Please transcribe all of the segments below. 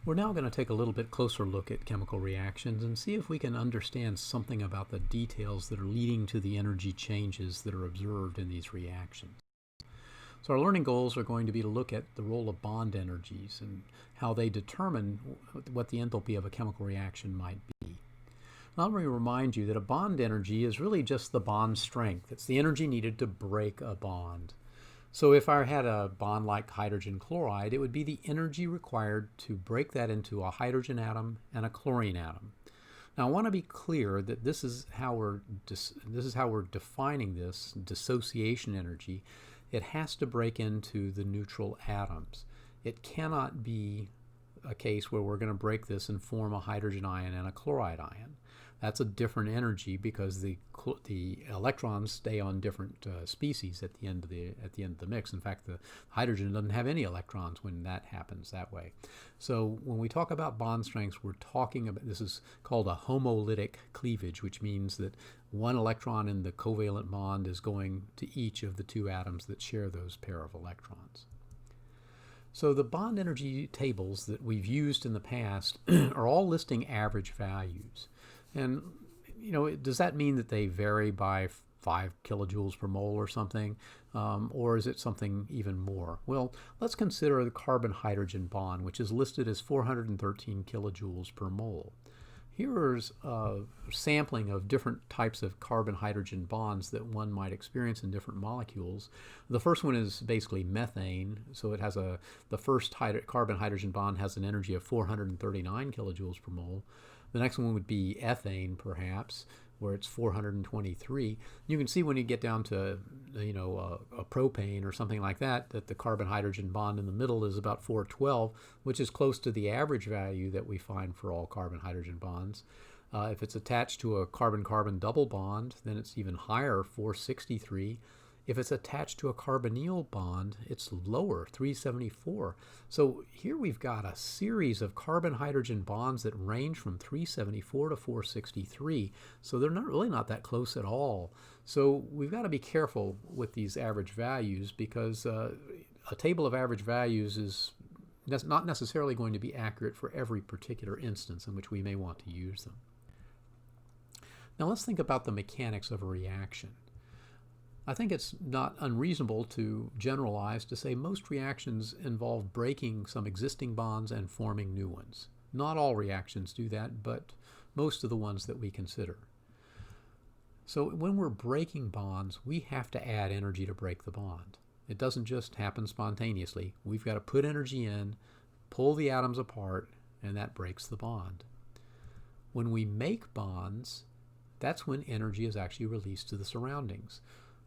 We're now going to take a little bit closer look at chemical reactions and see if we can understand something about the details that are leading to the energy changes that are observed in these reactions. So our learning goals are going to be to look at the role of bond energies and how they determine what the enthalpy of a chemical reaction might be. Now, let me remind you that a bond energy is really just the bond strength. It's the energy needed to break a bond. So if I had a bond like hydrogen chloride, it would be the energy required to break that into a hydrogen atom and a chlorine atom. Now I want to be clear that this is how we're defining this dissociation energy. It has to break into the neutral atoms. It cannot be a case where we're going to break this and form a hydrogen ion and a chloride ion. That's a different energy because the electrons stay on different species at the end of the mix. In fact, the hydrogen doesn't have any electrons when that happens that way. So when we talk about bond strengths, we're talking about, this is called a homolytic cleavage, which means that one electron in the covalent bond is going to each of the two atoms that share those pair of electrons. So the bond energy tables that we've used in the past are all listing average values. And, does that mean that they vary by 5 kilojoules per mole or something? Or is it something even more? Well, let's consider the carbon-hydrogen bond, which is listed as 413 kilojoules per mole. Here's a sampling of different types of carbon-hydrogen bonds that one might experience in different molecules. The first one is basically methane. So it has the first carbon-hydrogen bond has an energy of 439 kilojoules per mole. The next one would be ethane, perhaps, where it's 423. You can see when you get down to, a propane or something like that, that the carbon-hydrogen bond in the middle is about 412, which is close to the average value that we find for all carbon-hydrogen bonds. If it's attached to a carbon-carbon double bond, then it's even higher, 463. If it's attached to a carbonyl bond, it's lower, 374. So here we've got a series of carbon-hydrogen bonds that range from 374 to 463. So they're really not that close at all. So we've got to be careful with these average values because a table of average values is not necessarily going to be accurate for every particular instance in which we may want to use them. Now let's think about the mechanics of a reaction. I think it's not unreasonable to generalize to say most reactions involve breaking some existing bonds and forming new ones. Not all reactions do that, but most of the ones that we consider. So when we're breaking bonds, we have to add energy to break the bond. It doesn't just happen spontaneously. We've got to put energy in, pull the atoms apart, and that breaks the bond. When we make bonds, that's when energy is actually released to the surroundings.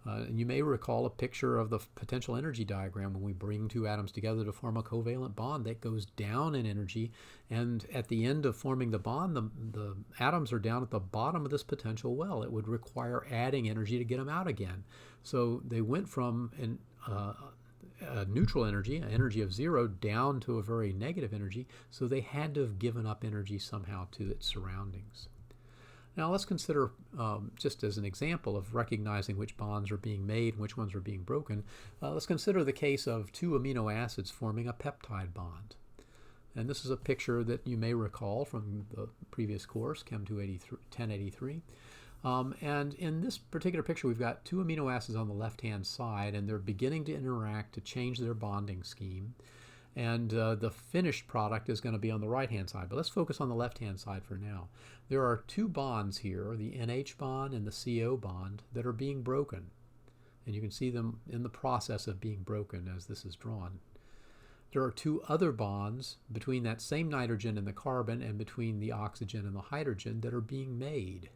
And you may recall a picture of the potential energy diagram when we bring two atoms together to form a covalent bond that goes down in energy, and at the end of forming the bond, the atoms are down at the bottom of this potential well. It would require adding energy to get them out again. So they went from a neutral energy, an energy of 0, down to a very negative energy, so they had to have given up energy somehow to its surroundings. Now let's consider, just as an example of recognizing which bonds are being made and which ones are being broken, let's consider the case of two amino acids forming a peptide bond. And this is a picture that you may recall from the previous course, Chem 1083. And in this particular picture, we've got two amino acids on the left-hand side, and they're beginning to interact to change their bonding scheme. And the finished product is going to be on the right-hand side. But let's focus on the left-hand side for now. There are two bonds here, the NH bond and the CO bond, that are being broken. And you can see them in the process of being broken as this is drawn. There are two other bonds between that same nitrogen and the carbon and between the oxygen and the hydrogen that are being made.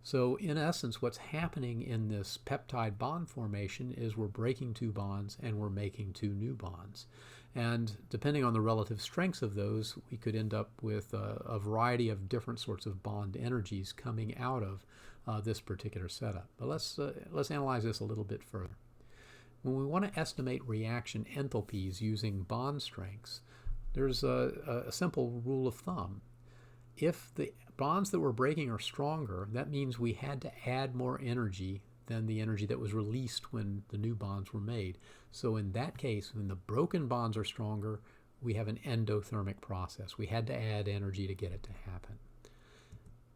So in essence, what's happening in this peptide bond formation is we're breaking two bonds and we're making two new bonds. And depending on the relative strengths of those, we could end up with a variety of different sorts of bond energies coming out of this particular setup. But let's analyze this a little bit further. When we want to estimate reaction enthalpies using bond strengths, there's a simple rule of thumb. If the bonds that we're breaking are stronger, that means we had to add more energy than the energy that was released when the new bonds were made. So in that case, when the broken bonds are stronger, we have an endothermic process. We had to add energy to get it to happen.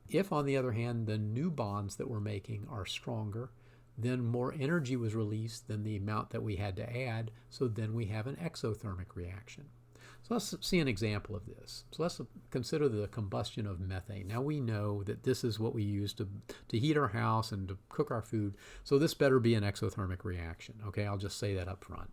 If, on the other hand, the new bonds that we're making are stronger, then more energy was released than the amount that we had to add, so then we have an exothermic reaction. So let's see an example of this. So let's consider the combustion of methane. Now we know that this is what we use to heat our house and to cook our food, so this better be an exothermic reaction. Okay, I'll just say that up front.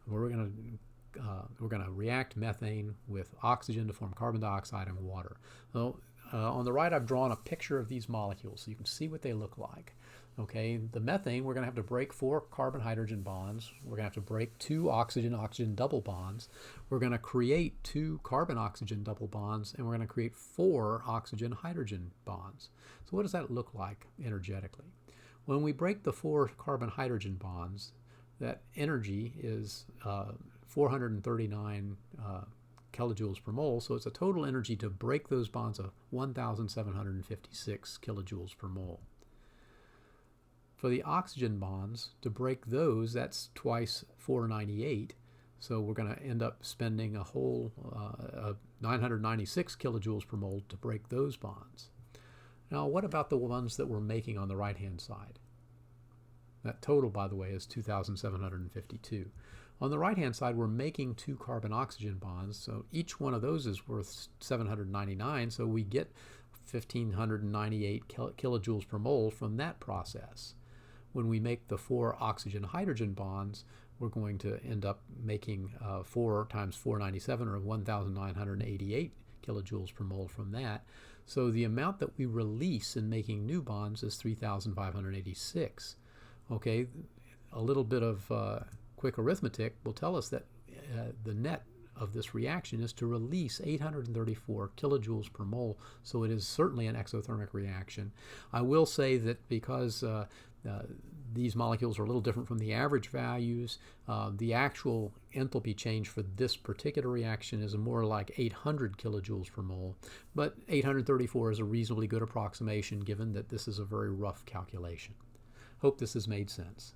We're going to react methane with oxygen to form carbon dioxide and water. So, on the right, I've drawn a picture of these molecules so you can see what they look like. Okay, the methane, we're going to have to break 4 carbon-hydrogen bonds. We're going to have to break 2 oxygen-oxygen double bonds. We're going to create 2 carbon-oxygen double bonds, and we're going to create 4 oxygen-hydrogen bonds. So what does that look like energetically? When we break the 4 carbon-hydrogen bonds, that energy is 439 kilojoules per mole, so it's a total energy to break those bonds of 1,756 kilojoules per mole. For the oxygen bonds, to break those, that's twice 498, so we're going to end up spending a whole 996 kilojoules per mole to break those bonds. Now, what about the ones that we're making on the right-hand side? That total, by the way, is 2,752. On the right-hand side, we're making 2 carbon-oxygen bonds, so each one of those is worth 799, so we get 1,598 kilojoules per mole from that process. When we make the 4 oxygen-hydrogen bonds, we're going to end up making 4 times 497, or 1,988 kilojoules per mole from that. So the amount that we release in making new bonds is 3,586. Okay, a little bit of quick arithmetic will tell us that the net of this reaction is to release 834 kilojoules per mole, so it is certainly an exothermic reaction. I will say that because these molecules are a little different from the average values, the actual enthalpy change for this particular reaction is more like 800 kilojoules per mole, but 834 is a reasonably good approximation given that this is a very rough calculation. Hope this has made sense.